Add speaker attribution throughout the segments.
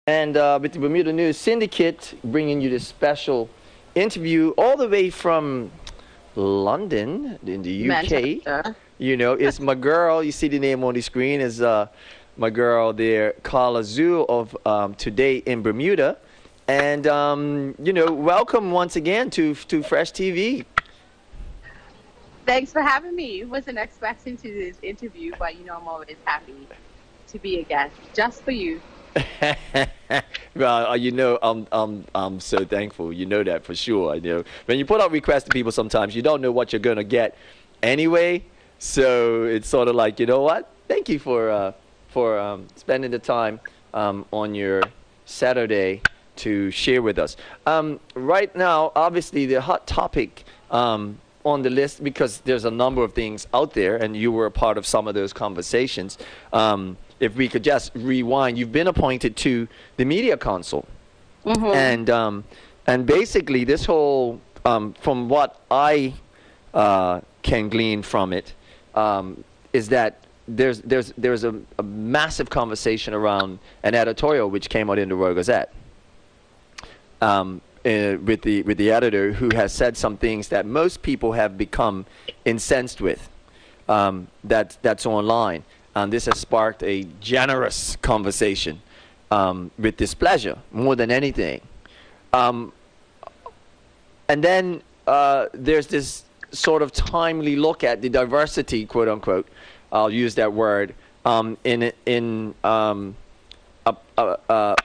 Speaker 1: And with the Bermuda News Syndicate, bringing you this special interview all the way from London in the UK.
Speaker 2: Manchester.
Speaker 1: You know, it's my girl. You see the name on the screen is my girl there, Carla Zhu of Today in Bermuda. And, you know, welcome once again to Fresh TV.
Speaker 2: Thanks for having me. Wasn't expecting to do this interview, but you know I'm always happy to be a guest just for you.
Speaker 1: Well, you know, I'm so thankful. You know that for sure. I know when you put out requests to people, sometimes you don't know what you're gonna get anyway. So it's sort of like, you know what? Thank you for spending the time on your Saturday to share with us. Right now, obviously, the hot topic on the list, because there's a number of things out there, and you were a part of some of those conversations. If we could just rewind, you've been appointed to the Media Council, and basically this whole, from what I can glean from it, is that there's a massive conversation around an editorial which came out in the Royal Gazette with the editor, who has said some things that most people have become incensed with, that's online. And this has sparked a generous conversation with displeasure more than anything. And then there's this sort of timely look at the diversity, quote unquote, I'll use that word, in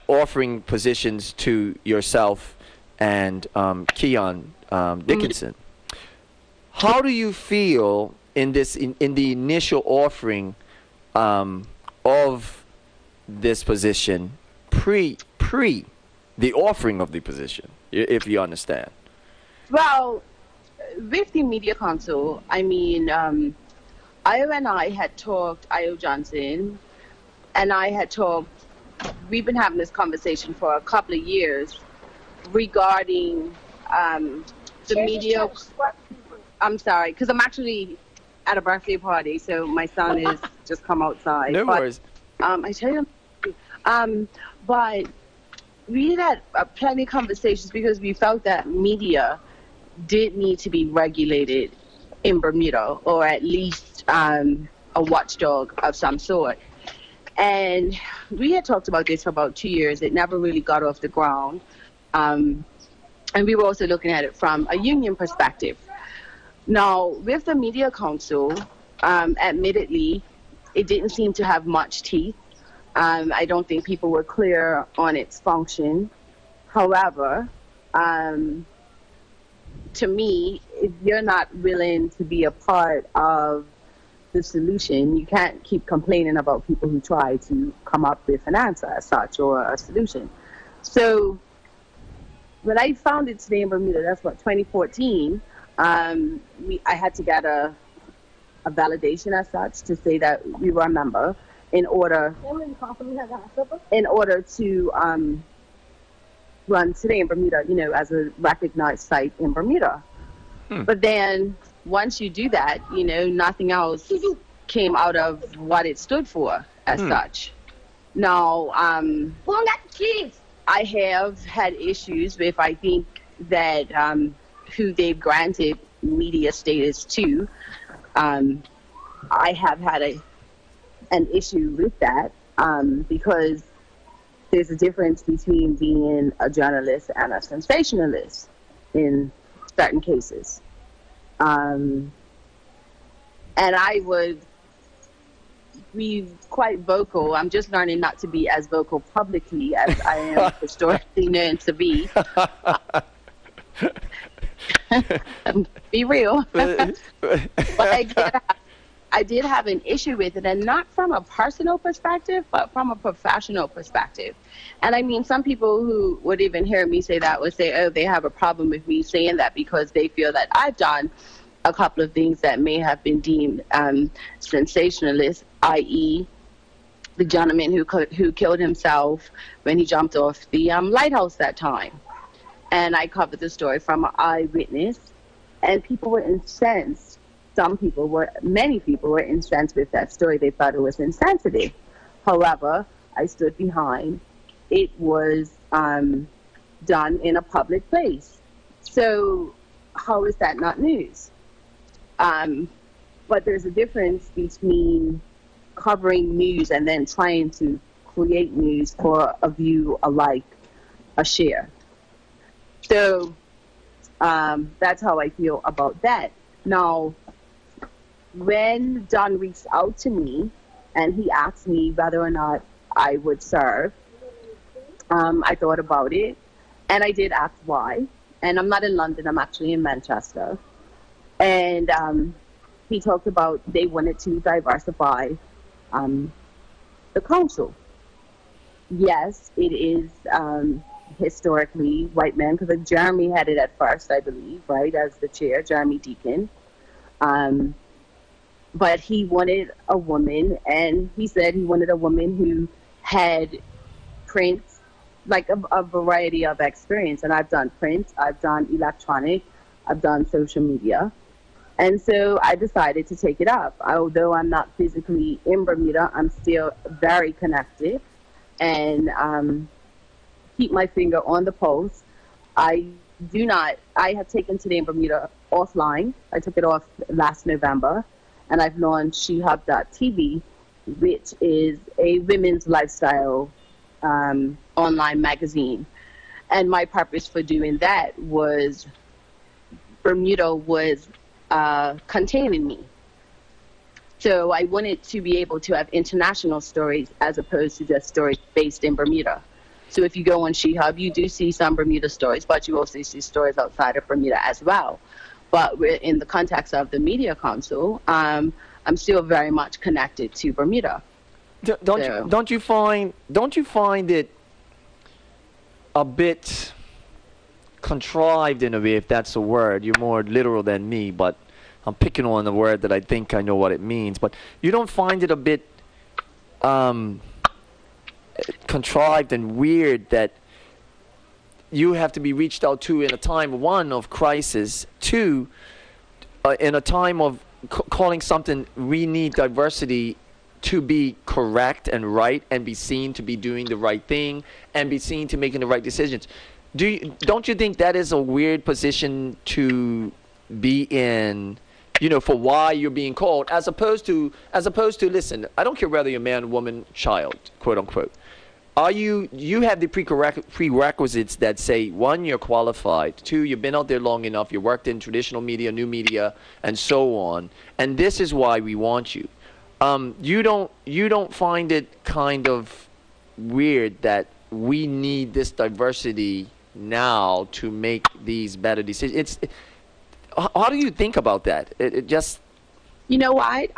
Speaker 1: offering positions to yourself and Keon Dickinson. How do you feel in this in the initial offering of this position, pre the offering of the position, if you understand?
Speaker 2: Well, with the Media Council, I mean, Io and I had talked, Io Johnson, and I had talked, we've been having this conversation for a couple of years regarding the media. I'm sorry, because I'm actually at a birthday party, so my son is just come outside.
Speaker 1: No worries.
Speaker 2: I tell you, but we had plenty of conversations because we felt that media did need to be regulated in Bermuda, or at least a watchdog of some sort. And we had talked about this for about 2 years. It never really got off the ground. And we were also looking at it from a union perspective. Now, with the Media Council, admittedly, it didn't seem to have much teeth. I don't think people were clear on its function. However, to me, if you're not willing to be a part of the solution, you can't keep complaining about people who try to come up with an answer as such, or a solution. So when I founded Today in Bermuda, that's what, 2014, I had to get a validation as such to say that we were a member in order to run Today in Bermuda, you know, as a recognized site in Bermuda. But then once you do that, you know, nothing else came out of what it stood for as such. Now, I have had issues with, I think, that who they've granted media status to. I have had an issue with that because there's a difference between being a journalist and a sensationalist in certain cases. And I would be quite vocal. I'm just learning not to be as vocal publicly as I am historically known to be. Be real. But I did have an issue with it, and not from a personal perspective, but from a professional perspective. And I mean, some people who would even hear me say that would say, oh, they have a problem with me saying that because they feel that I've done a couple of things that may have been deemed sensationalist, i.e. the gentleman who killed himself when he jumped off the lighthouse that time. And I covered the story from an eyewitness, and people were incensed. Many people were incensed with that story. They thought it was insensitive. However, I stood behind it was done in a public place. So how is that not news? But there's a difference between covering news and then trying to create news for a view, a like, a share. So that's how I feel about that. Now, when Don reached out to me and he asked me whether or not I would serve, I thought about it, and I did ask why. And I'm not in London, I'm actually in Manchester. And he talked about they wanted to diversify the council. Yes, it is historically white men, because Jeremy had it at first, I believe, right, as the chair, Jeremy Deacon. But he wanted a woman, and he said he wanted a woman who had print, like a variety of experience. And I've done print, I've done electronic, I've done social media. And so I decided to take it up. Although I'm not physically in Bermuda, I'm still very connected and keep my finger on the pulse. I have taken Today in Bermuda offline. I took it off last November, and I've launched SheHub.tv, which is a women's lifestyle online magazine. And my purpose for doing that was Bermuda was containing me. So I wanted to be able to have international stories as opposed to just stories based in Bermuda. So if you go on SheHub, you do see some Bermuda stories, but you also see stories outside of Bermuda as well. But we're in the context of the Media Council, I'm still very much connected to Bermuda.
Speaker 1: Don't you find it a bit contrived in a way, if that's a word? You're more literal than me, but I'm picking on the word that I think I know what it means. But you don't find it a bit contrived and weird that you have to be reached out to in a time, one, of crisis, two, in a time of calling something, we need diversity to be correct and right and be seen to be doing the right thing and be seen to making the right decisions? Don't you think that is a weird position to be in, for why you're being called, as opposed to, listen, I don't care whether you're man, woman, child, quote unquote. You have the prerequisites that say, one, you're qualified, two, you've been out there long enough, you worked in traditional media, new media, and so on, and this is why we want you. You don't find it kind of weird that we need this diversity now to make these better decisions? How do you think about that? It just...
Speaker 2: You know what?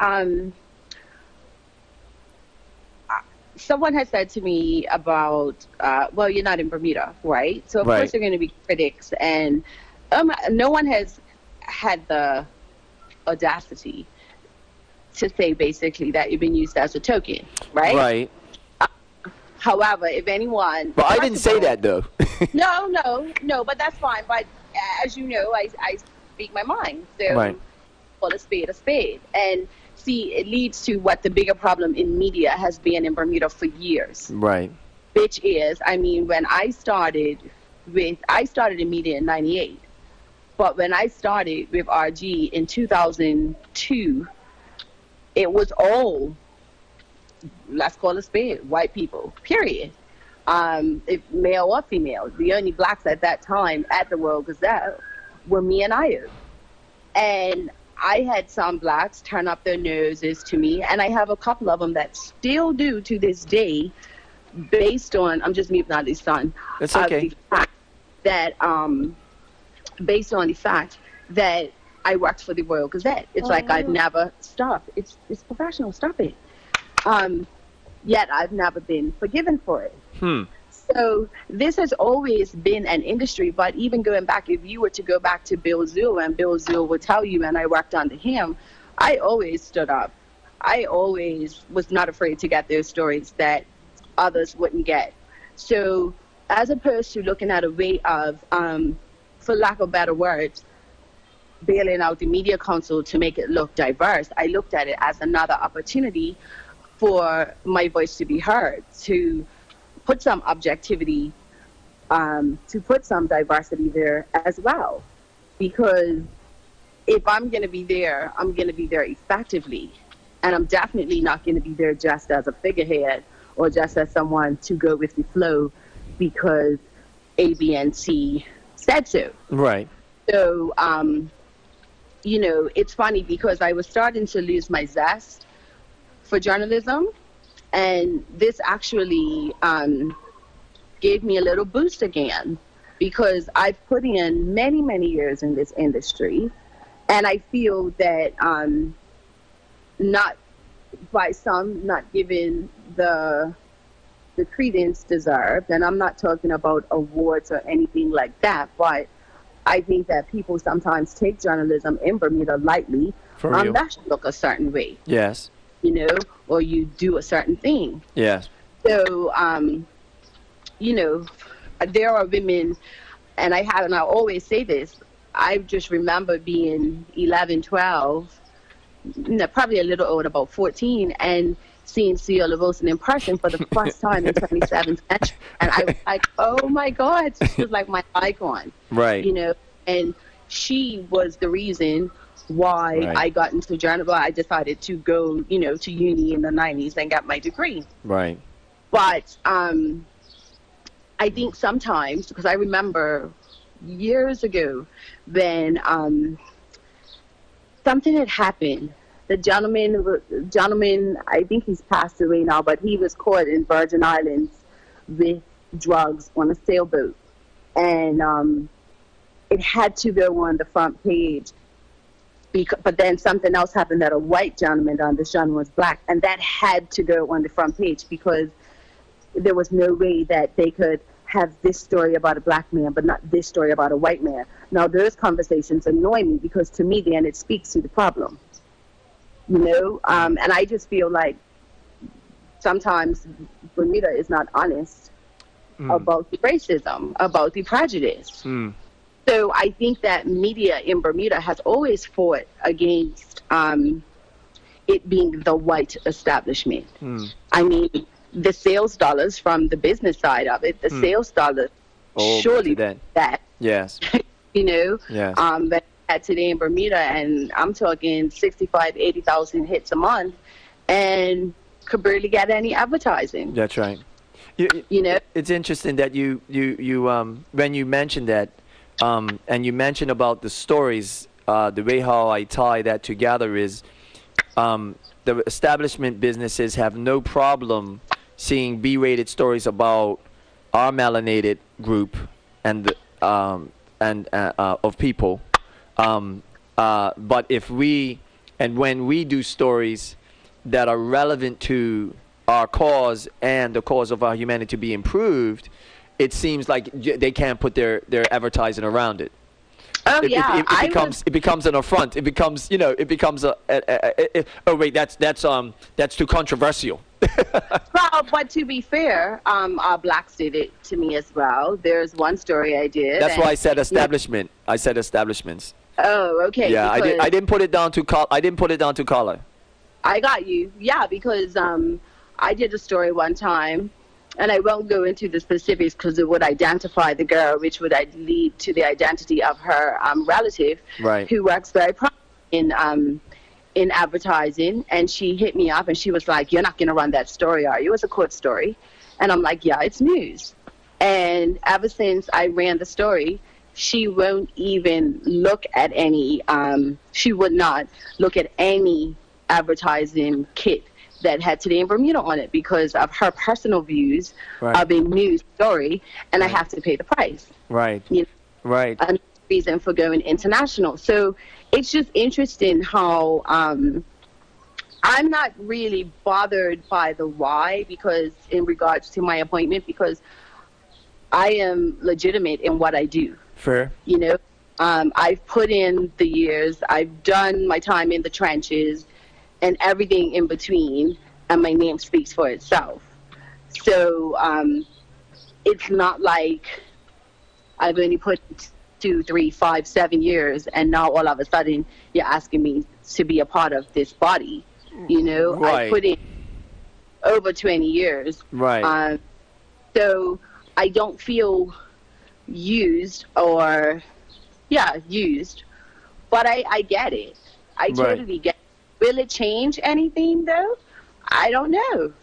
Speaker 2: Someone has said to me about, well, you're not in Bermuda, right? So, of course, there are going to be critics. And no one has had the audacity to say, basically, that you've been used as a token, right?
Speaker 1: Right.
Speaker 2: However, if anyone...
Speaker 1: But I didn't say that, though.
Speaker 2: No, but that's fine. But as you know, I speak my mind. So,
Speaker 1: right.
Speaker 2: Call a spade. And see, it leads to what the bigger problem in media has been in Bermuda for years.
Speaker 1: Right.
Speaker 2: Which is, when I started in media in 98. But when I started with RG in 2002, it was all, let's call a spade, white people, period. If male or female. The only blacks at that time at the World Gazette were me and Ayo. And I had some blacks turn up their noses to me, and I have a couple of them that still do to this day, based on, I'm just muting out his son.
Speaker 1: It's okay.
Speaker 2: Based on the fact that I worked for the Royal Gazette. It's like I've never stopped. It's professional. Stop it. Yet I've never been forgiven for it. So this has always been an industry, but even going back, if you were to go back to Bill Zul, and Bill Zul would tell you, and I worked under him, I always stood up. I always was not afraid to get those stories that others wouldn't get. So as opposed to looking at a way of, for lack of better words, bailing out the Media Council to make it look diverse, I looked at it as another opportunity for my voice to be heard, to put some objectivity, to put some diversity there as well. Because if I'm going to be there, I'm going to be there effectively. And I'm definitely not going to be there just as a figurehead or just as someone to go with the flow because A, B, and C said so.
Speaker 1: Right.
Speaker 2: So, you know, it's funny because I was starting to lose my zest for journalism. And this actually gave me a little boost again because I've put in many, many years in this industry. And I feel that not by some not given the credence deserved, and I'm not talking about awards or anything like that, but I think that people sometimes take journalism in Bermuda lightly unless you look a certain way.
Speaker 1: Yes.
Speaker 2: You know, or you do a certain thing.
Speaker 1: Yes.
Speaker 2: So, you know, there are women, and I always say this, I just remember being 11, 12, probably a little old, about 14, and seeing Ciola Wilson in person for the first time in 27th century. And I was like, oh my God, she was like my icon.
Speaker 1: Right.
Speaker 2: You know, and she was the reason why I got into journalism. I decided to go, you know, to uni in the 90s and got my degree.
Speaker 1: Right.
Speaker 2: But I think sometimes, because I remember years ago when something had happened. The gentleman, I think he's passed away now, but he was caught in Virgin Islands with drugs on a sailboat. And it had to go on the front page. But then something else happened that a white gentleman, this gentleman was black, and that had to go on the front page because there was no way that they could have this story about a black man, but not this story about a white man. Now, those conversations annoy me because to me, then it speaks to the problem. You know, and I just feel like sometimes Bermuda is not honest about the racism, about the prejudice. So I think that media in Bermuda has always fought against it being the white establishment. I mean, the sales dollars from the business side of it, the sales dollars surely that.
Speaker 1: Yes.
Speaker 2: You know,
Speaker 1: yes.
Speaker 2: That today in Bermuda, and I'm talking 80,000 hits a month, and could barely get any advertising.
Speaker 1: That's right.
Speaker 2: You know,
Speaker 1: it's interesting that you when you mentioned that, and you mentioned about the stories, the way how I tie that together is, the establishment businesses have no problem seeing B-rated stories about our melanated group and of people. But if when we do stories that are relevant to our cause and the cause of our humanity to be improved, it seems like they can't put their advertising around it.
Speaker 2: Oh
Speaker 1: it becomes an affront. It becomes, you know, it becomes oh wait, that's too controversial.
Speaker 2: Well, but to be fair, our blacks did it to me as well. There's one story I did.
Speaker 1: That's why I said establishment. I said establishments.
Speaker 2: Oh, okay.
Speaker 1: Yeah, I didn't put it down to color.
Speaker 2: I got you. Yeah, because I did a story one time, and I won't go into the specifics because it would identify the girl, which would lead to the identity of her relative,
Speaker 1: right,
Speaker 2: who works very prominently in advertising. And she hit me up, and she was like, "You're not going to run that story, are you? It's a court story." And I'm like, "Yeah, it's news." And ever since I ran the story, she won't even look at any. She would not look at any advertising kit that had Today in Bermuda on it because of her personal views of a news story, and I have to pay the price.
Speaker 1: Right.
Speaker 2: You know,
Speaker 1: right.
Speaker 2: Another reason for going international. So it's just interesting how I'm not really bothered by the why, because in regards to my appointment, because I am legitimate in what I do.
Speaker 1: Fair.
Speaker 2: You know, I've put in the years, I've done my time in the trenches, and everything in between, and my name speaks for itself. So it's not like I've only put 2, 3, 5, 7 years, and now all of a sudden you're asking me to be a part of this body. You know,
Speaker 1: right.
Speaker 2: I put in over 20 years.
Speaker 1: Right.
Speaker 2: So I don't feel used or, yeah, used. But I get it. I totally get it. Will it change anything, though? I don't know.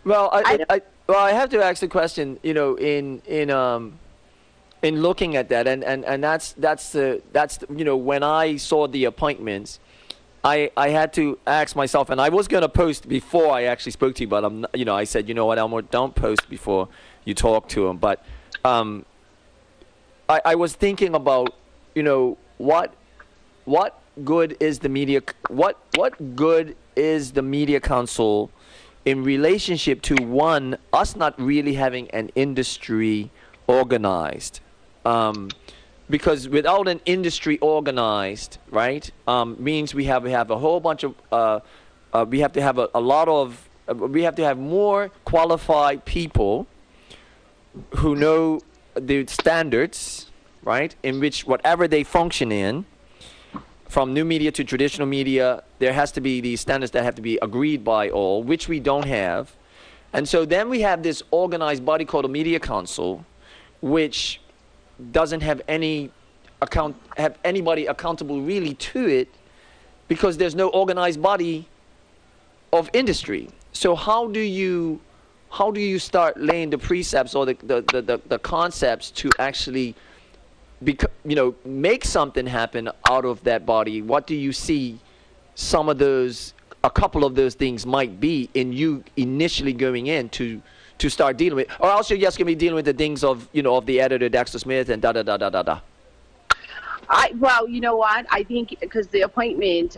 Speaker 1: Well, I have to ask the question, in looking at that, and that's when I saw the appointments, I had to ask myself, and I was gonna post before I actually spoke to you, but I'm not, I said, you know what, Elmore, don't post before you talk to him. But I was thinking about, what good is the media? What good is the media council in relationship to, one, us not really having an industry organized? Because without an industry organized, right, means we have a whole bunch of we have to have a lot of we have to have more qualified people who know the standards, right, in which whatever they function in, from new media to traditional media, there has to be these standards that have to be agreed by all, which we don't have. And so then we have this organized body called a media council, which doesn't have anybody accountable really to it, because there's no organized body of industry. So how do you start laying the precepts or the concepts to actually make something happen out of that body? What do you see a couple of those things might be in you initially going in to start dealing with? Or else you're just going to be dealing with the things of the editor Dexter Smith and da-da-da-da-da-da.
Speaker 2: Well, you know what? I think because the appointment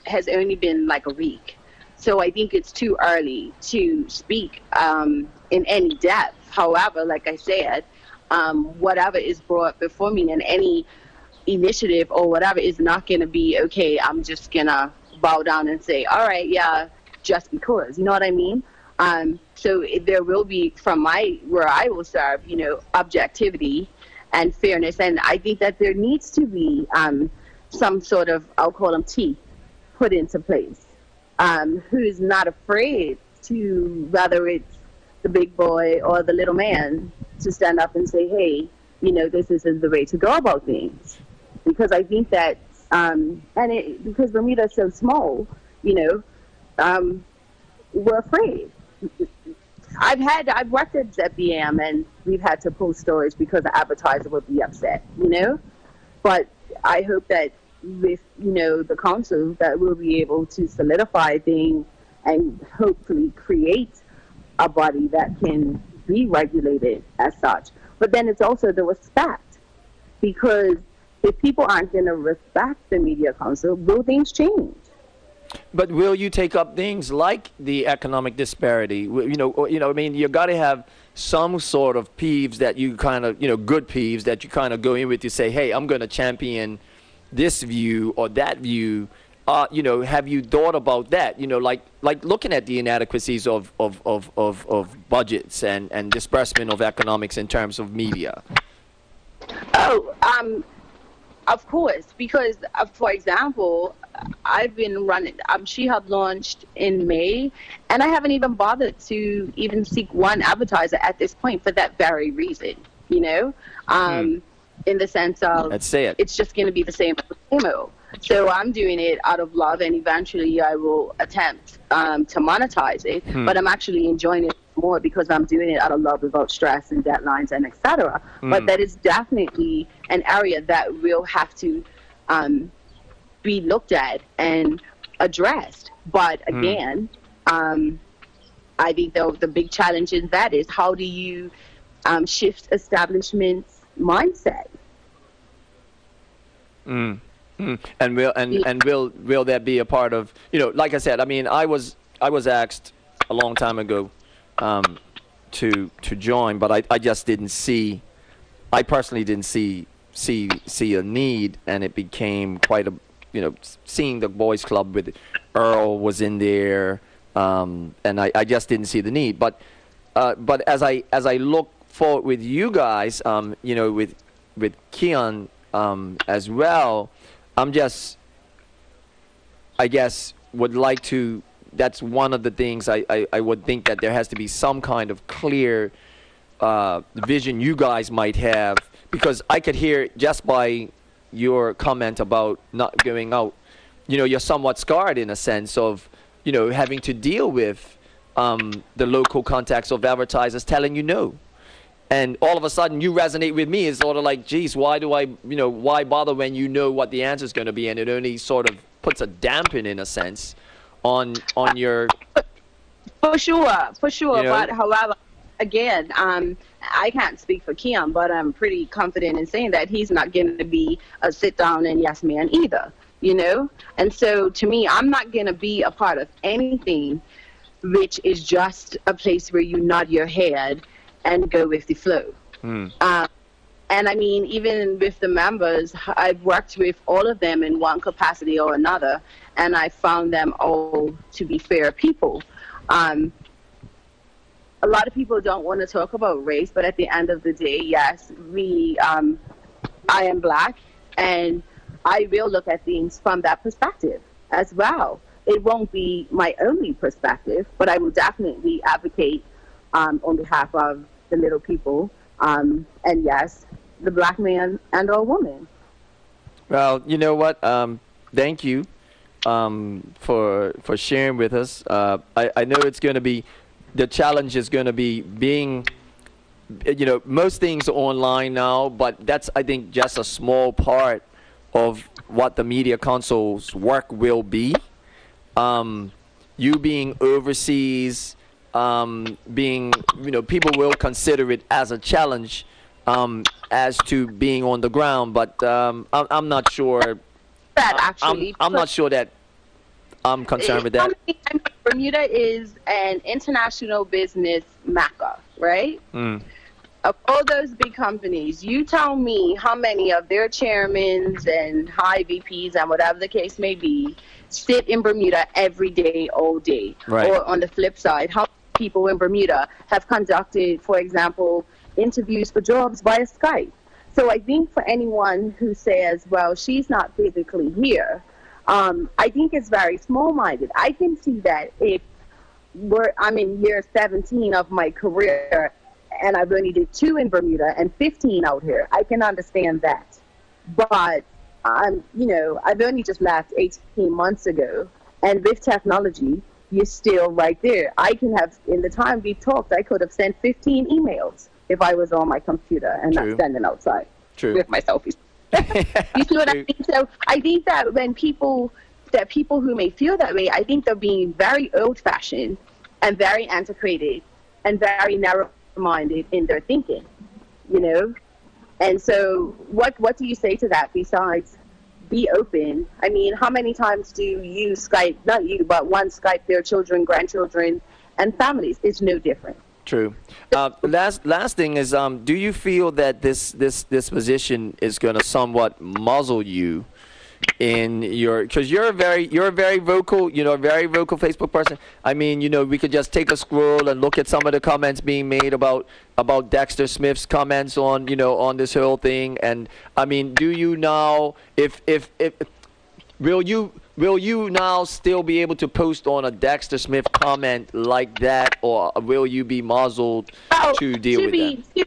Speaker 2: has only been like a week. So I think it's too early to speak in any depth. However, like I said, whatever is brought before me in any initiative or whatever is not going to be, okay, I'm just going to bow down and say, all right, yeah, just because. You know what I mean? So there will be, from where I will serve, objectivity and fairness. And I think that there needs to be some sort of, I'll call them teeth, put into place. Who is not afraid to, whether it's the big boy or the little man, to stand up and say, hey, this isn't the way to go about things. Because I think that, because Bermuda's so small, we're afraid. I've worked at ZBM, and we've had to post stories because the advertiser would be upset, But I hope that with, the council, that we'll be able to solidify things and hopefully create a body that can be regulated as such. But then it's also the respect, because if people aren't going to respect the media council, will things change?
Speaker 1: But will you take up things like the economic disparity? I mean, you got to have some sort of peeves that you kind of, good peeves that you kind of go in with to say, hey, I'm going to champion this view or that view. Have you thought about that? Like looking at the inadequacies of budgets and disbursement of economics in terms of media.
Speaker 2: Of course, because for example, I've been running. She-Hub launched in May, and I haven't even bothered to even seek one advertiser at this point for that very reason. In the sense of,
Speaker 1: let's say
Speaker 2: it's just going to be the same. So I'm doing it out of love, and eventually I will attempt to monetize it. But I'm actually enjoying it more because I'm doing it out of love without stress and deadlines and etc. But that is definitely an area that will have to be looked at and addressed. But again, I think the big challenge in that is, how do you shift establishment's mindset?
Speaker 1: And will that be a part of, like I said, I mean, I was asked a long time ago to join, but I just didn't see, I personally didn't see a need, and it became quite a, seeing the boys club with Earl was in there, and I just didn't see the need. But as I look forward with you guys, with Keon as well, I'm just, I guess, would like to, that's one of the things I would think that there has to be some kind of clear vision you guys might have, because I could hear just by your comment about not going out, you're somewhat scarred in a sense of, having to deal with the local contacts of advertisers telling you no. And all of a sudden you resonate with me. It's sort of like, geez, why bother when you know what the answer is going to be? And it only sort of puts a dampen, in a sense, on your...
Speaker 2: For sure. But however, again, I can't speak for Kim, but I'm pretty confident in saying that he's not going to be a sit down and yes man either, And so to me, I'm not going to be a part of anything which is just a place where you nod your head and go with the flow. And I mean, even with the members, I've worked with all of them in one capacity or another, and I found them all to be fair people. A lot of people don't want to talk about race, but at the end of the day, yes, I am Black, and I will look at things from that perspective as well. It won't be my only perspective, but I will definitely advocate on behalf of the little people, and yes, the Black man and or woman.
Speaker 1: Well, you know what? Thank you for sharing with us. I know it's going to be, the challenge is going to be being, most things are online now, but that's, I think, just a small part of what the Media Council's work will be. You being overseas, people will consider it as a challenge as to being on the ground, but I'm not sure. I'm not sure that I'm concerned with that.
Speaker 2: Bermuda is an international business mecca, right? Of all those big companies, you tell me how many of their chairmen and high VPs and whatever the case may be sit in Bermuda every day, all day.
Speaker 1: Right.
Speaker 2: Or on the flip side, how many people in Bermuda have conducted, for example, interviews for jobs via Skype? So I think for anyone who says, well, she's not physically here, I think it's very small-minded. I can see that if I'm in year 17 of my career and I've only did 2 in Bermuda and 15 out here, I can understand that. But I've only just left 18 months ago, and with technology, you're still right there. I can have, in the time we talked, I could have sent 15 emails if I was on my computer and not standing outside with my selfies. You see what I mean? So I think that when people who may feel that way, I think they're being very old-fashioned and very antiquated and very narrow-minded in their thinking, And so what do you say to that besides be open? I mean, how many times do you Skype, not you, but one Skype their children, grandchildren, and families? It's no different.
Speaker 1: True. Last thing is, do you feel that this position is going to somewhat muzzle you in because you're a very vocal, a very vocal Facebook person. I mean, we could just take a scroll and look at some of the comments being made about Dexter Smith's comments on, on this whole thing. And I mean, do you now, will you now still be able to post on a Dexter Smith comment like that, or will you be muzzled to deal with that?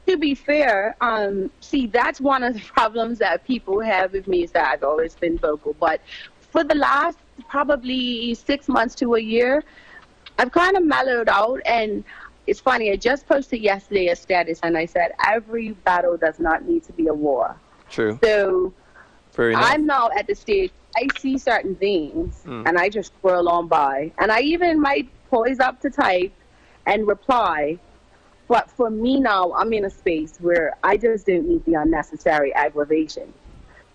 Speaker 2: To be fair, see, that's one of the problems that people have with me, is that I've always been vocal. But for the last probably 6 months to a year, I've kind of mellowed out. And it's funny, I just posted yesterday a status, and I said, every battle does not need to be a war.
Speaker 1: True.
Speaker 2: So I'm now at the stage, I see certain things, and I just scroll on by. And I even might poise up to type and reply. But for me now, I'm in a space where I just don't need the unnecessary aggravation.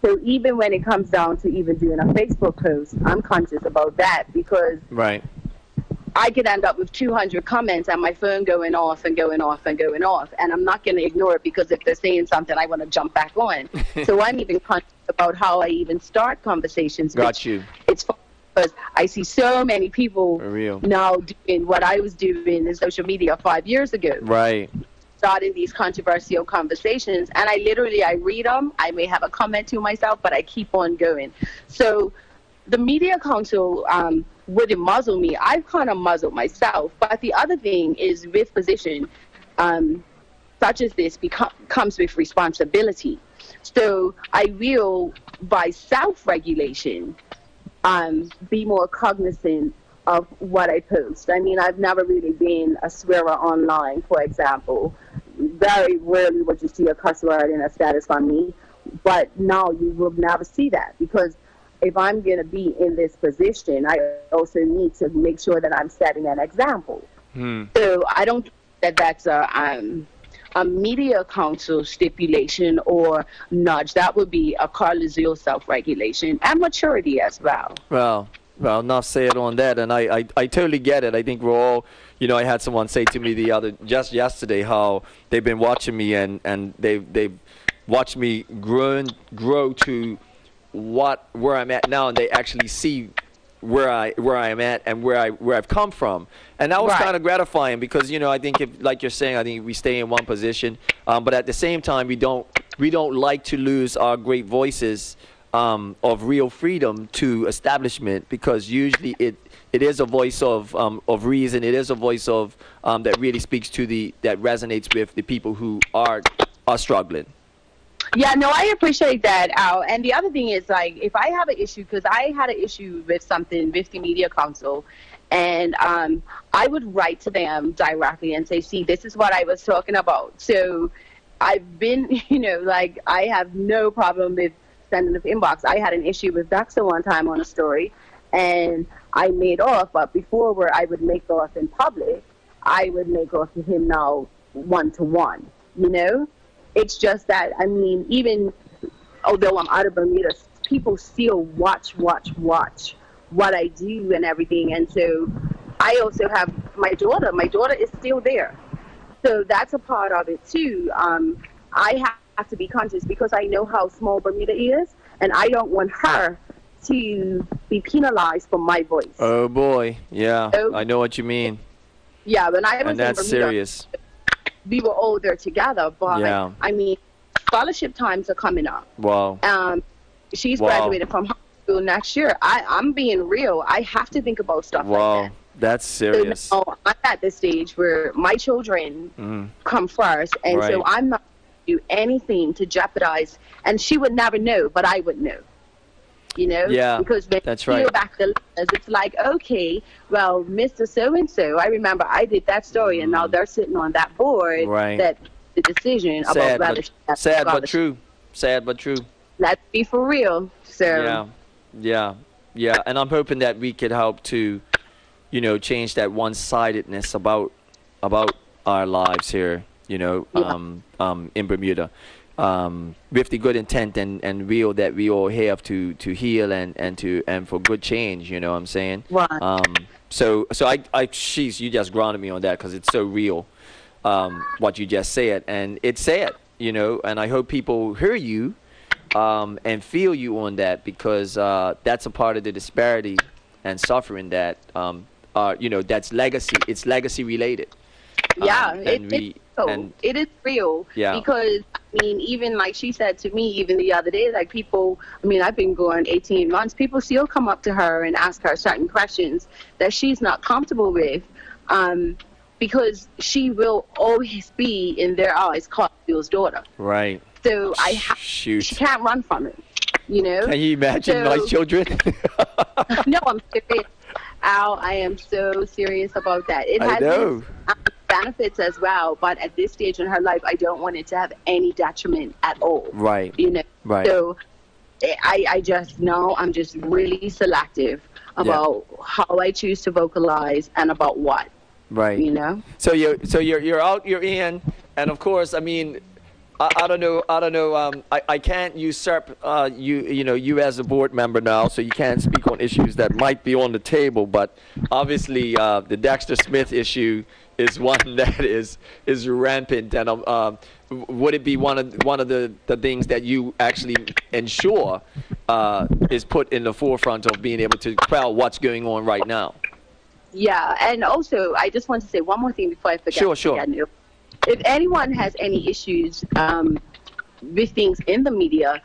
Speaker 2: So even when it comes down to even doing a Facebook post, I'm conscious about that, because I could end up with 200 comments and my phone going off and going off and going off. And I'm not going to ignore it, because if they're saying something, I want to jump back on. So I'm even conscious about how I even start conversations.
Speaker 1: Got you.
Speaker 2: It's fun, because I see so many people now doing what I was doing in social media 5 years ago.
Speaker 1: Right.
Speaker 2: Starting these controversial conversations, and I read them. I may have a comment to myself, but I keep on going. So the Media Council wouldn't muzzle me. I've kind of muzzled myself. But the other thing is, with position, such as this comes with responsibility. So I will, by self-regulation, be more cognizant of what I post. I mean, I've never really been a swearer online, for example. Very rarely would you see a cuss word in a status on me, but now you will never see that, because if I'm going to be in this position, I also need to make sure that I'm setting an example. So I don't think that that's a media council stipulation or nudge. That would be a Carlizio self-regulation and maturity as well.
Speaker 1: Well, enough said on that, and I totally get it. I think we're all, I had someone say to me just yesterday how they've been watching me and they've watched me grow to where I'm at now, and they actually see where I am at and where I've come from, and that was kind of gratifying, because I think, if, like you're saying, I think we stay in one position, but at the same time we don't like to lose our great voices of real freedom to establishment, because usually it is a voice of reason. It is a voice of that really speaks to that resonates with the people who are struggling.
Speaker 2: Yeah, no, I appreciate that, Al. And the other thing is, like, if I have an issue, because I had an issue with something with the Media Council, and I would write to them directly and say, see, this is what I was talking about. So I've been, like, I have no problem with sending an inbox. I had an issue with Dexter one time on a story, and I made off, but before, where I would make off in public, I would make off to him now one-to-one, It's just that, I mean, even although I'm out of Bermuda, people still watch what I do and everything. And so I also have my daughter. My daughter is still there. So that's a part of it, too. I have to be conscious, because I know how small Bermuda is, and I don't want her to be penalized for my voice.
Speaker 1: Oh, boy. Yeah, so, I know what you mean.
Speaker 2: Yeah, when I was
Speaker 1: in Bermuda,
Speaker 2: serious. We were all there together, but I mean, scholarship times are coming up.
Speaker 1: Wow.
Speaker 2: She's graduating from high school next year. I'm being real. I have to think about stuff like that.
Speaker 1: That's serious.
Speaker 2: So now I'm at the stage where my children come first, and so I'm not going to do anything to jeopardize. And she would never know, but I would know.
Speaker 1: Yeah,
Speaker 2: because when
Speaker 1: that's
Speaker 2: you
Speaker 1: right.
Speaker 2: Peel back the layers, it's like, okay, well, Mr. So-and-so, I remember I did that story, and now they're sitting on that board that the decision about whether
Speaker 1: sad but true. Sad but true.
Speaker 2: Let's be for real. So
Speaker 1: yeah, and I'm hoping that we could help to, change that one-sidedness about our lives here, in Bermuda. With the good intent and will that we all have to heal and for good change, you know what I'm saying?
Speaker 2: Right.
Speaker 1: So you just grounded me on that, because it's so real, what you just said, and it's sad, and I hope people hear you, and feel you on that, because that's a part of the disparity and suffering that, that's legacy. It's legacy related.
Speaker 2: Yeah, it is real.
Speaker 1: Yeah.
Speaker 2: Because, I mean, even like she said to me, even the other day, like people, I mean, I've been going 18 months, people still come up to her and ask her certain questions that she's not comfortable with, because she will always be, in their eyes, Carlizio's daughter.
Speaker 1: Right.
Speaker 2: So she can't run from it,
Speaker 1: Can you imagine my children?
Speaker 2: No, I'm serious. Al, I am so serious about that. It has
Speaker 1: its
Speaker 2: benefits as well, but at this stage in her life, I don't want it to have any detriment at all.
Speaker 1: Right. Right.
Speaker 2: So I just know I'm just really selective about how I choose to vocalize and about what.
Speaker 1: Right. So you're out, you're in, and of course, I mean, I don't know. I can't usurp you as a board member now, so you can't speak on issues that might be on the table. But obviously, the Dexter Smith issue is one that is rampant, and would it be one of the things that you actually ensure is put in the forefront of being able to quell what's going on right now?
Speaker 2: Yeah, and also I just want to say one more thing before I forget.
Speaker 1: Sure.
Speaker 2: If anyone has any issues with things in the media,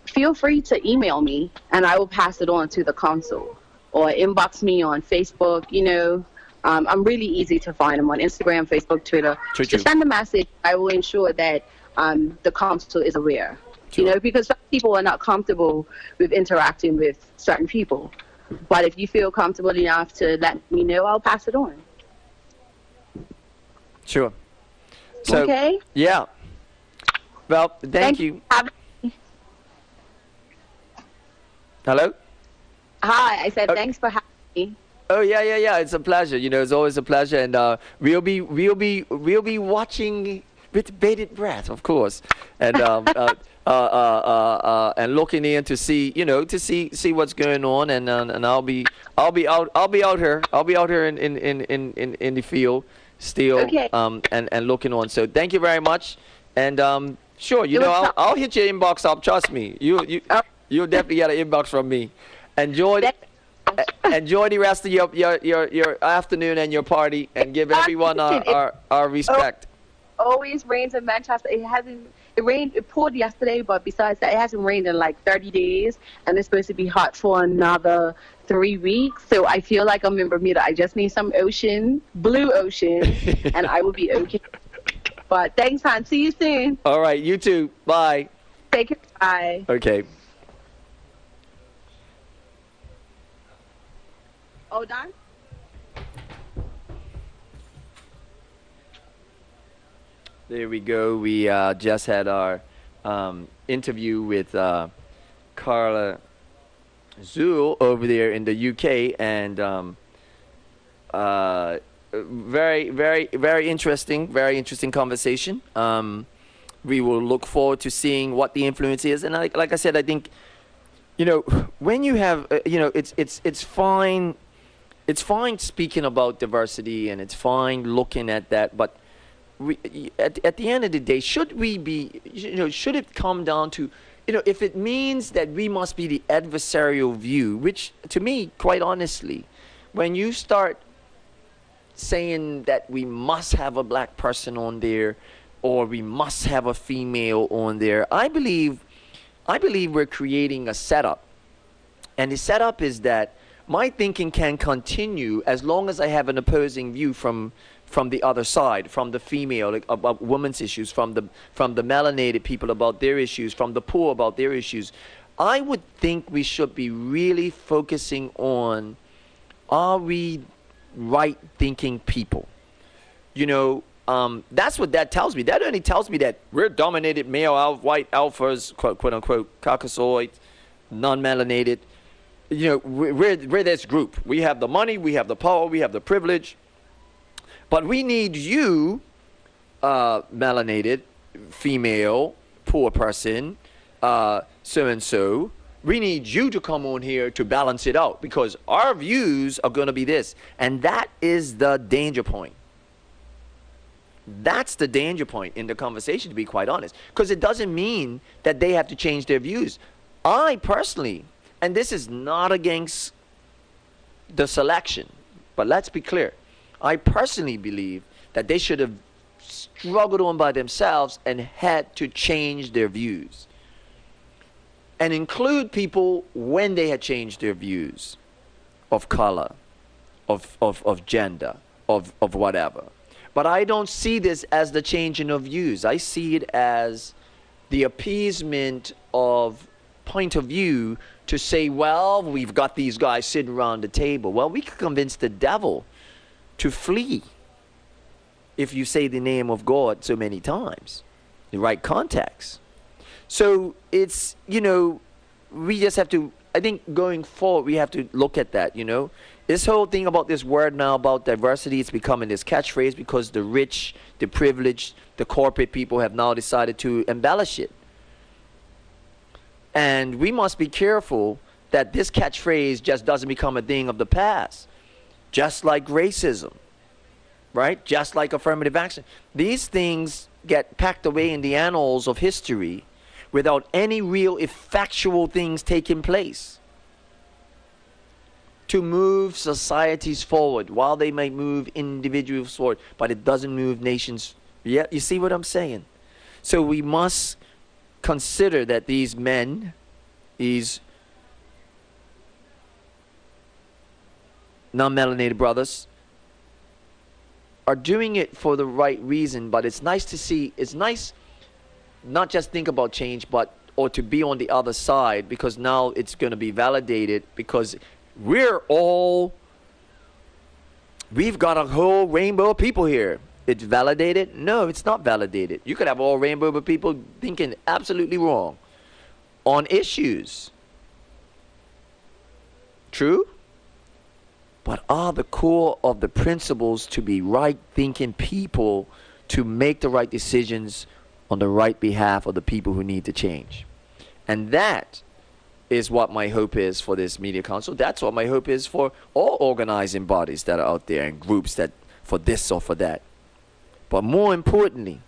Speaker 2: feel free to email me, and I will pass it on to the council, or inbox me on Facebook, I'm really easy to find. I'm on Instagram, Facebook, Twitter.
Speaker 1: True,
Speaker 2: Just send a message. I will ensure that the council is aware.
Speaker 1: Sure.
Speaker 2: You know, because some people are not comfortable with interacting with certain people. But if you feel comfortable enough to let me know, I'll pass it on.
Speaker 1: Sure. So,
Speaker 2: okay.
Speaker 1: Yeah. Well, thank you. Hello?
Speaker 2: Hi, I said thanks for having me.
Speaker 1: Oh yeah. It's a pleasure. You know, it's always a pleasure, and we'll be watching with bated breath, of course, and and looking in to see, you know, to see what's going on, and I'll be out here in the field still,
Speaker 2: okay.
Speaker 1: And looking on. So thank you very much, and sure, you know, I'll hit your inbox up. Trust me, you'll definitely get an inbox from me. Enjoy the rest of your afternoon and your party, and give everyone our respect.
Speaker 2: Always rains in Manchester. It poured yesterday, but besides that, it hasn't rained in like 30 days, and it's supposed to be hot for another 3 weeks. So I feel like I'm in Bermuda. I just need some blue ocean, and I will be okay. But thanks, hon. See you soon.
Speaker 1: All right, you too. Bye.
Speaker 2: Take care. Bye.
Speaker 1: Okay.
Speaker 2: Oh, done?
Speaker 1: There we go. We just had our interview with Carla Zool over there in the UK, and very interesting conversation. We will look forward to seeing what the influence is, and like I said, I think, you know, when you have you know, it's fine. It's fine speaking about diversity, and it's fine looking at that, but at the end of the day, should it come down to, you know, if it means that we must be the adversarial view, which to me, quite honestly, when you start saying that we must have a black person on there, or we must have a female on there, I believe we're creating a setup. And the setup is that my thinking can continue as long as I have an opposing view from the other side, from the female, like, about women's issues, from the melanated people about their issues, from the poor about their issues. I would think we should be really focusing on, are we right-thinking people? You know, that's what that tells me. That only tells me that we're dominated male, white alphas, quote unquote, Caucasoid, non-melanated. You know, we're this group. We have the money, we have the power, we have the privilege. But we need you, melanated, female, poor person, so-and-so. We need you to come on here to balance it out, because our views are going to be this. And that is the danger point. That's the danger point in the conversation, to be quite honest. Because it doesn't mean that they have to change their views. I personally, and this is not against the selection, but let's be clear. I personally believe that they should have struggled on by themselves and had to change their views. And include people when they had changed their views of color, of gender, of whatever. But I don't see this as the changing of views. I see it as the appeasement of point of view to say, well, we've got these guys sitting around the table. Well, we could convince the devil to flee if you say the name of God so many times, the right context. So it's, you know, we just have to, I think going forward, we have to look at that, you know. This whole thing about this word now about diversity, it's becoming this catchphrase because the rich, the privileged, the corporate people have now decided to embellish it. And we must be careful that this catchphrase just doesn't become a thing of the past. Just like racism, right? Just like affirmative action. These things get packed away in the annals of history without any real effectual things taking place to move societies forward. While they may move individuals forward, but it doesn't move nations. Yeah, you see what I'm saying? So we must consider that these men, these non-melanated brothers, are doing it for the right reason, but it's nice to see, it's nice not just think about change, but or to be on the other side, because now it's going to be validated, because we've got a whole rainbow of people here. It's validated? No, it's not validated. You could have all rainbow of people thinking absolutely wrong on issues. True? But are the core of the principles to be right-thinking people to make the right decisions on the right behalf of the people who need to change. And that is what my hope is for this media council. That's what my hope is for all organizing bodies that are out there and groups that for this or for that. But more importantly,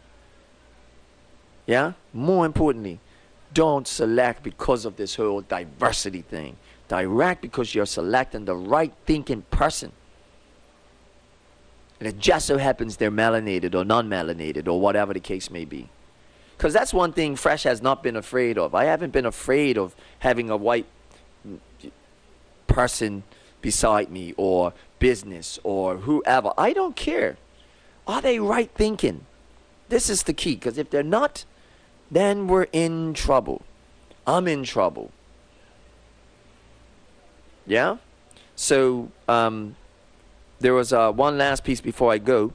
Speaker 1: don't select because of this whole diversity thing. Direct because you're selecting the right thinking person. And it just so happens they're melanated or non-melanated or whatever the case may be. Because that's one thing Fresh has not been afraid of. I haven't been afraid of having a white person beside me or business or whoever. I don't care. Are they right thinking? This is the key. Because if they're not, then we're in trouble. I'm in trouble. Yeah? So, there was one last piece before I go.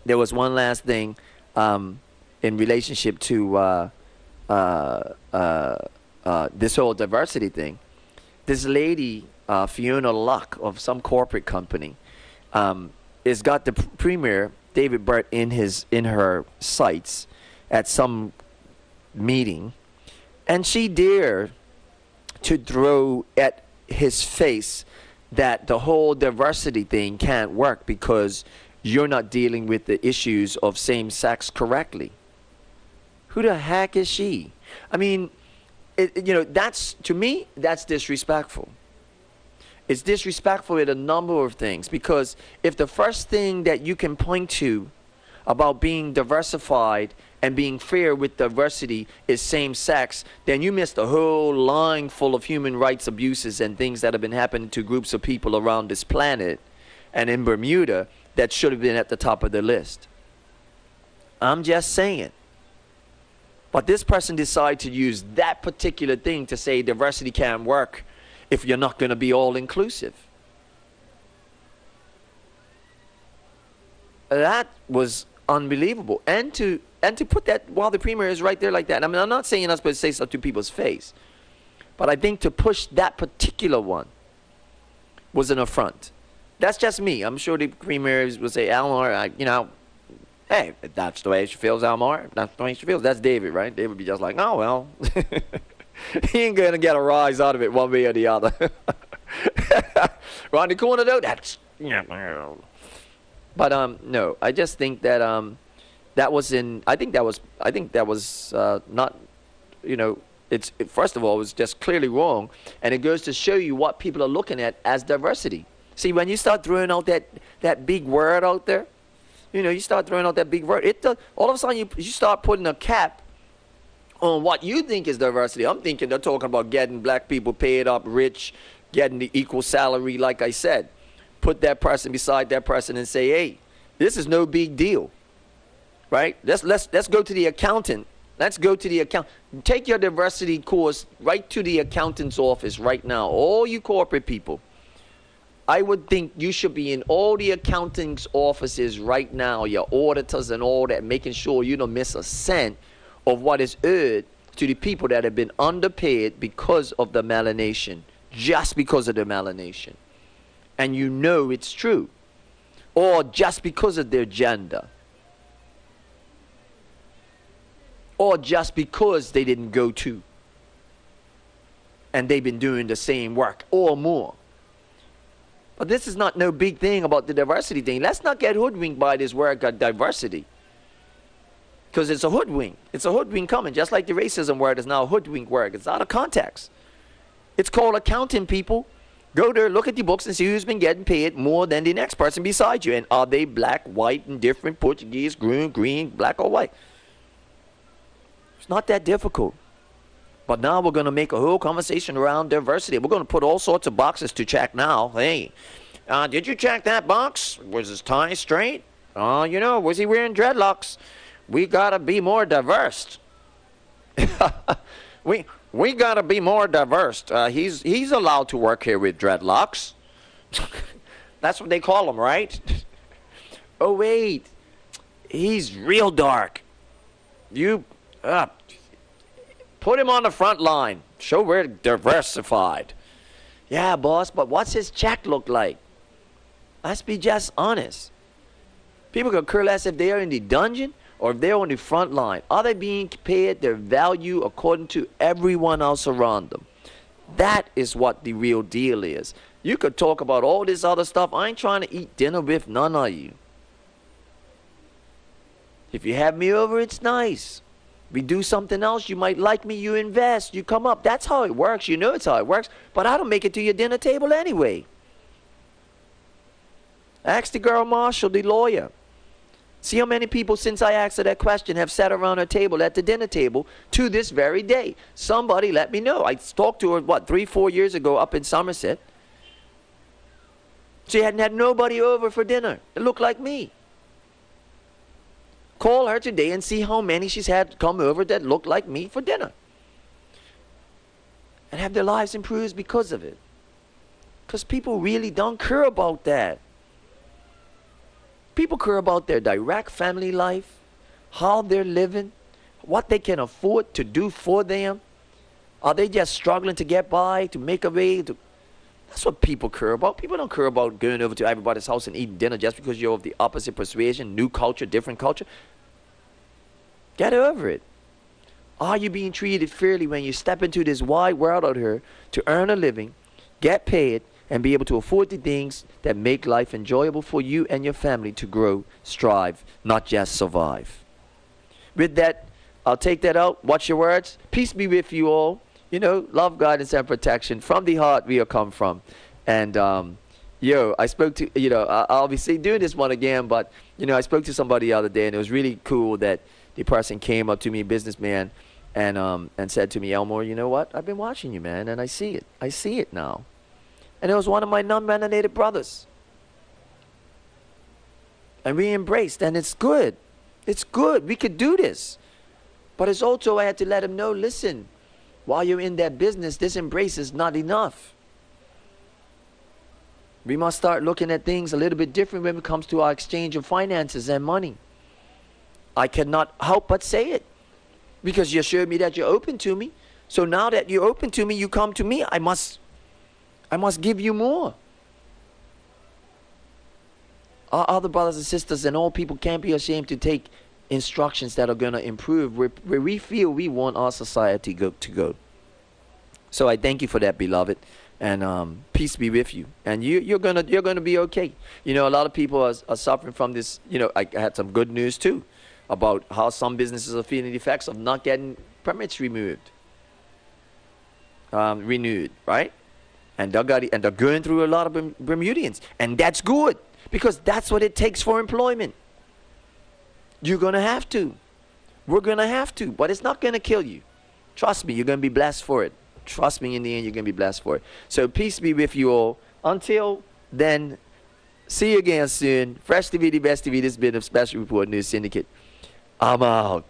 Speaker 1: There was one last thing in relationship to this whole diversity thing. This lady, Fiona Luck of some corporate company, has got the premier David Burt in her sights at some meeting, and she dared to throw at his face that the whole diversity thing can't work because you're not dealing with the issues of same-sex correctly. Who the heck is she? I mean, that's, to me, that's disrespectful. It's disrespectful with a number of things, because if the first thing that you can point to about being diversified and being fair with diversity is same sex, then you missed a whole line full of human rights abuses and things that have been happening to groups of people around this planet and in Bermuda that should have been at the top of the list. I'm just saying. But this person decided to use that particular thing to say diversity can't work if you're not going to be all inclusive. That was unbelievable. And to put that while the premier is right there like that. I mean, I'm not saying you're not supposed to say stuff to people's face, but I think to push that particular one was an affront. That's just me. I'm sure the premier will say, Almar, hey, if that's the way she feels, Almar, that's the way she feels. That's David, right? David would be just like, oh, well, he ain't going to get a rise out of it one way or the other. Round the corner, though, that's... But no, I just think that that was in. I think that was not. First of all, it was just clearly wrong, and it goes to show you what people are looking at as diversity. See, when you start throwing out that big word out there, you start throwing out that big word. All of a sudden you start putting a cap on what you think is diversity. I'm thinking they're talking about getting black people paid up, rich, getting the equal salary, like I said. Put that person beside that person and say, hey, this is no big deal, right? Let's go to the accountant. Let's go to the accountant. Take your diversity course right to the accountant's office right now. All you corporate people, I would think you should be in all the accountant's offices right now, your auditors and all that, making sure you don't miss a cent of what is owed to the people that have been underpaid because of the melanation, just because of the melanation. And it's true, or just because of their gender, or just because they didn't go to, and they've been doing the same work or more. But this is not no big thing about the diversity thing. Let's not get hoodwinked by this word diversity, because it's a hoodwink. It's a hoodwink coming, just like the racism word is now a hoodwink word. It's out of context. It's called accounting, people. Go there, look at the books and see who's been getting paid more than the next person beside you. And are they black, white, and different, Portuguese, green, black, or white? It's not that difficult. But now we're going to make a whole conversation around diversity. We're going to put all sorts of boxes to check now. Hey, did you check that box? Was his tie straight? Was he wearing dreadlocks? We gotta be more diverse. we gotta be more diverse. He's allowed to work here with dreadlocks. That's what they call him, right? Oh wait, he's real dark. You put him on the front line. Show we're diversified. Yeah, boss, but what's his check look like? Let's be just honest. People could care less if they are in the dungeon or if they're on the front line. Are they being paid their value according to everyone else around them? That is what the real deal is. You could talk about all this other stuff. I ain't trying to eat dinner with none of you. If you have me over, it's nice. We do something else, you might like me, you invest, you come up. That's how it works. You know it's how it works. But I don't make it to your dinner table anyway. Ask the girl Marshall, the lawyer. See how many people, since I asked her that question, have sat around her table at the dinner table to this very day. Somebody let me know. I talked to her, 3-4 years ago up in Somerset. She hadn't had nobody over for dinner. It looked like me. Call her today and see how many she's had come over that look like me for dinner. And have their lives improved because of it. Because people really don't care about that. People care about their direct family life, how they're living, what they can afford to do for them. Are they just struggling to get by, to make a way? That's what people care about. People don't care about going over to everybody's house and eating dinner just because you're of the opposite persuasion, new culture, different culture. Get over it. Are you being treated fairly when you step into this wide world out here to earn a living, get paid, and be able to afford the things that make life enjoyable for you and your family to grow, strive, not just survive? With that, I'll take that out. Watch your words. Peace be with you all. Love, guidance, and protection. From the heart we all come from. And, I spoke to, I'll be doing this one again, but, I spoke to somebody the other day, and it was really cool that the person came up to me, businessman, and said to me, Elmore, you know what? I've been watching you, man, and I see it. I see it now. And it was one of my non-melanated brothers. And we embraced, and it's good. It's good. We could do this. But it's also, I had to let him know, listen, while you're in that business, this embrace is not enough. We must start looking at things a little bit different when it comes to our exchange of finances and money. I cannot help but say it. Because you showed me that you're open to me. So now that you're open to me, you come to me, I must give you more. Our other brothers and sisters and all people can't be ashamed to take instructions that are going to improve where we feel we want our society to go. So I thank you for that, beloved, and peace be with you. And you're gonna be okay. A lot of people are suffering from this. I had some good news too about how some businesses are feeling the effects of not getting permits renewed, right? And they're going through a lot of Bermudians, and that's good because that's what it takes for employment. You're going to have to. We're going to have to. But it's not going to kill you. Trust me, you're going to be blessed for it. Trust me, in the end, you're going to be blessed for it. So peace be with you all. Until then, see you again soon. Fresh TV, the best TV. This has been a Special Report News Syndicate. I'm out.